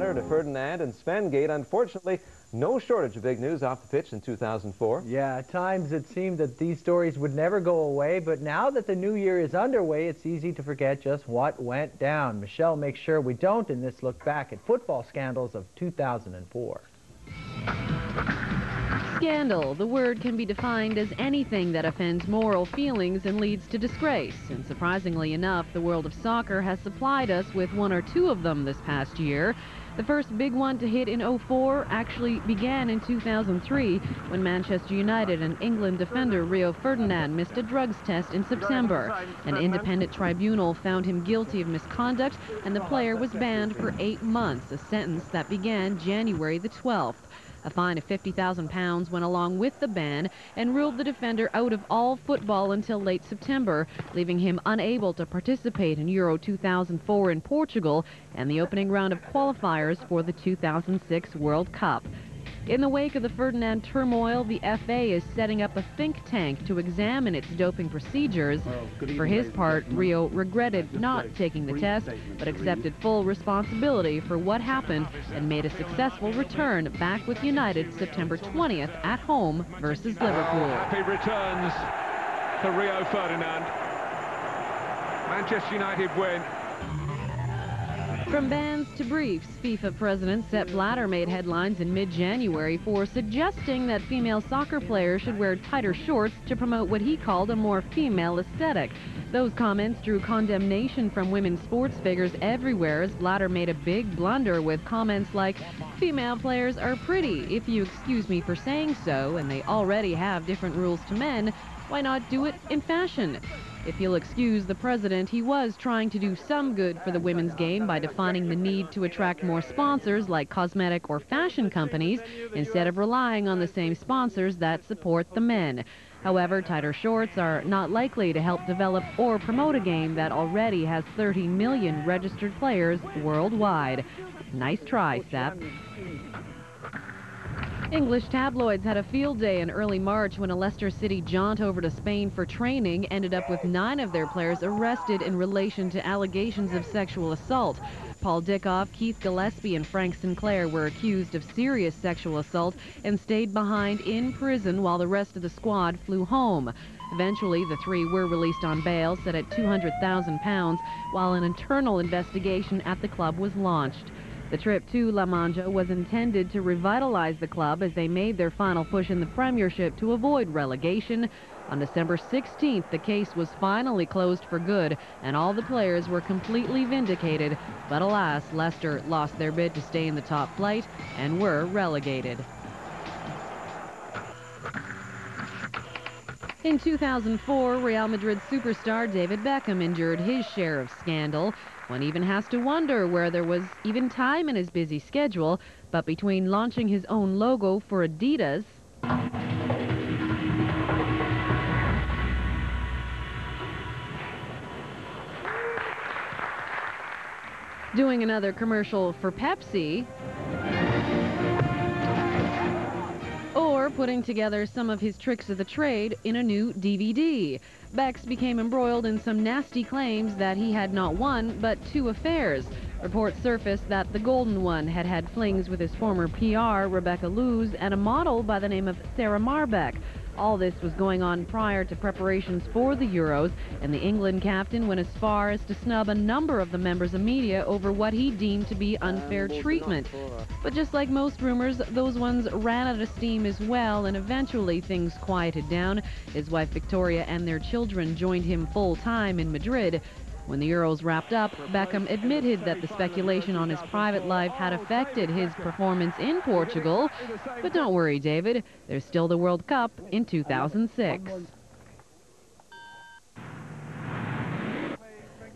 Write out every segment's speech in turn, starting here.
Blatter to Ferdinand and Svengate. Unfortunately, no shortage of big news off the pitch in 2004. Yeah, at times it seemed that these stories would never go away, but now that the new year is underway, it's easy to forget just what went down. Michelle makes sure we don't in this look back at football scandals of 2004. Scandal. The word can be defined as anything that offends moral feelings and leads to disgrace. And surprisingly enough, the world of soccer has supplied us with one or two of them this past year. The first big one to hit in 2004 actually began in 2003 when Manchester United and England defender Rio Ferdinand missed a drugs test in September. An independent tribunal found him guilty of misconduct and the player was banned for 8 months, a sentence that began January the 12th. A fine of £50,000 went along with the ban and ruled the defender out of all football until late September, leaving him unable to participate in Euro 2004 in Portugal and the opening round of qualifiers for the 2006 World Cup. In the wake of the Ferdinand turmoil, the FA is setting up a think tank to examine its doping procedures. For his part, Rio regretted not taking the test, but accepted full responsibility for what happened and made a successful return back with United September 20th at home versus Liverpool. Happy returns for Rio Ferdinand. Manchester United win. From bans to briefs, FIFA President Sepp Blatter made headlines in mid-January for suggesting that female soccer players should wear tighter shorts to promote what he called a more female aesthetic. Those comments drew condemnation from women's sports figures everywhere as Blatter made a big blunder with comments like, "Female players are pretty, if you excuse me for saying so, and they already have different rules to men. Why not do it in fashion?" If you'll excuse the president, he was trying to do some good for the women's game by defining the need to attract more sponsors like cosmetic or fashion companies instead of relying on the same sponsors that support the men. However, tighter shorts are not likely to help develop or promote a game that already has 30 million registered players worldwide. Nice try, Sepp. English tabloids had a field day in early March when a Leicester City jaunt over to Spain for training ended up with 9 of their players arrested in relation to allegations of sexual assault. Paul Dickoff, Keith Gillespie, and Frank Sinclair were accused of serious sexual assault and stayed behind in prison while the rest of the squad flew home. Eventually, the 3 were released on bail, set at £200,000, while an internal investigation at the club was launched. The trip to La Manja was intended to revitalize the club as they made their final push in the Premiership to avoid relegation. On December 16th, the case was finally closed for good, and all the players were completely vindicated. But alas, Leicester lost their bid to stay in the top flight and were relegated. In 2004, Real Madrid superstar David Beckham endured his share of scandal. One even has to wonder where there was even time in his busy schedule, but between launching his own logo for Adidas doing another commercial for Pepsi, or putting together some of his tricks of the trade in a new DVD. Bex became embroiled in some nasty claims that he had not one, but 2 affairs. Reports surfaced that the golden one had had flings with his former PR, Rebecca Luz, and a model by the name of Sarah Marbeck. All this was going on prior to preparations for the Euros, and the England captain went as far as to snub a number of the members of media over what he deemed to be unfair treatment. But just like most rumors, those ones ran out of steam as well, and eventually things quieted down. His wife Victoria and their children joined him full-time in Madrid. When the Euros wrapped up, Beckham admitted that the speculation on his private life had affected his performance in Portugal. But don't worry, David, there's still the World Cup in 2006.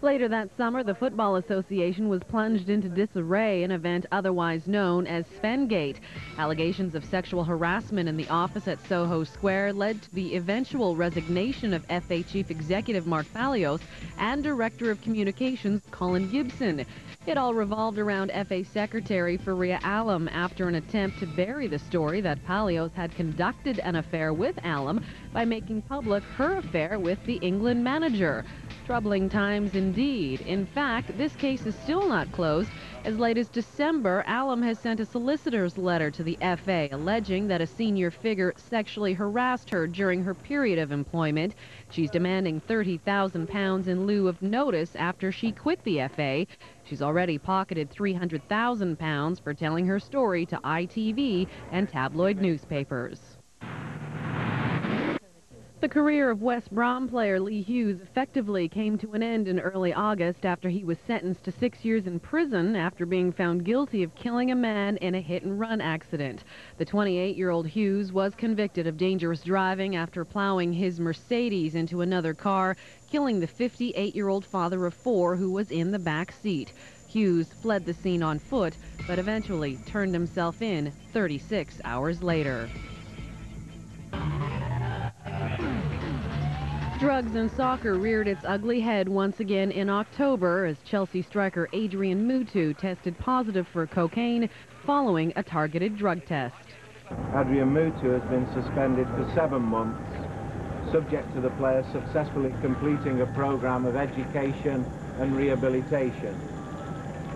Later that summer, the Football Association was plunged into disarray, an event otherwise known as Svengate. Allegations of sexual harassment in the office at Soho Square led to the eventual resignation of FA Chief Executive Mark Palios and Director of Communications Colin Gibson. It all revolved around FA Secretary Faria Alam after an attempt to bury the story that Palios had conducted an affair with Alam by making public her affair with the England manager. Troubling times indeed. In fact, this case is still not closed. As late as December, Alum has sent a solicitor's letter to the FA alleging that a senior figure sexually harassed her during her period of employment. She's demanding £30,000 in lieu of notice after she quit the FA. She's already pocketed £300,000 for telling her story to ITV and tabloid newspapers. The career of West Brom player Hughes effectively came to an end in early August after he was sentenced to 6 years in prison after being found guilty of killing a man in a hit-and-run accident. The 28-year-old Hughes was convicted of dangerous driving after plowing his Mercedes into another car, killing the 58-year-old father of 4 who was in the back seat. Hughes fled the scene on foot, but eventually turned himself in 36 hours later. Drugs and soccer reared its ugly head once again in October as Chelsea striker Adrian Mutu tested positive for cocaine following a targeted drug test. Adrian Mutu has been suspended for 7 months, subject to the player successfully completing a program of education and rehabilitation.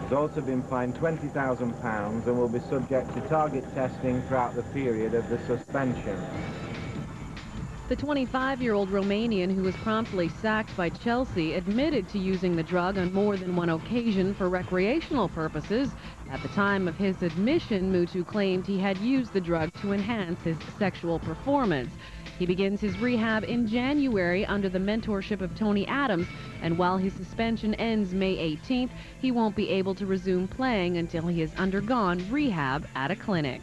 He's also been fined £20,000 and will be subject to target testing throughout the period of the suspension. The 25-year-old Romanian, who was promptly sacked by Chelsea, admitted to using the drug on more than one occasion for recreational purposes. At the time of his admission, Mutu claimed he had used the drug to enhance his sexual performance. He begins his rehab in January under the mentorship of Tony Adams, and while his suspension ends May 18th, he won't be able to resume playing until he has undergone rehab at a clinic.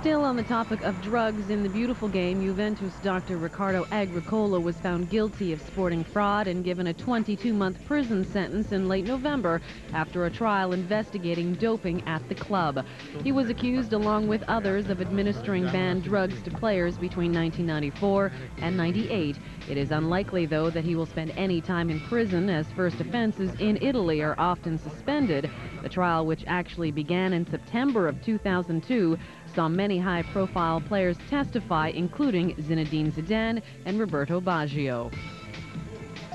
Still on the topic of drugs in the beautiful game, Juventus Dr. Riccardo Agricola was found guilty of sporting fraud and given a 22-month prison sentence in late November after a trial investigating doping at the club. He was accused, along with others, of administering banned drugs to players between 1994 and 98. It is unlikely, though, that he will spend any time in prison, as first offenses in Italy are often suspended. The trial, which actually began in September of 2002, saw many high-profile players testify, including Zinedine Zidane and Roberto Baggio.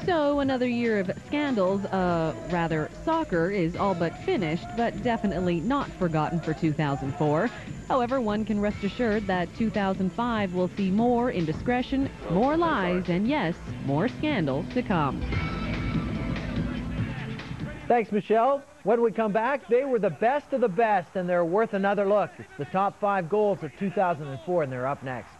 So another year of scandals, soccer is all but finished, but definitely not forgotten for 2004. However, one can rest assured that 2005 will see more indiscretion, more lies, and yes, more scandals to come. Thanks, Michelle. When we come back, they were the best of the best, and they're worth another look. It's the top 5 goals of 2004, and they're up next.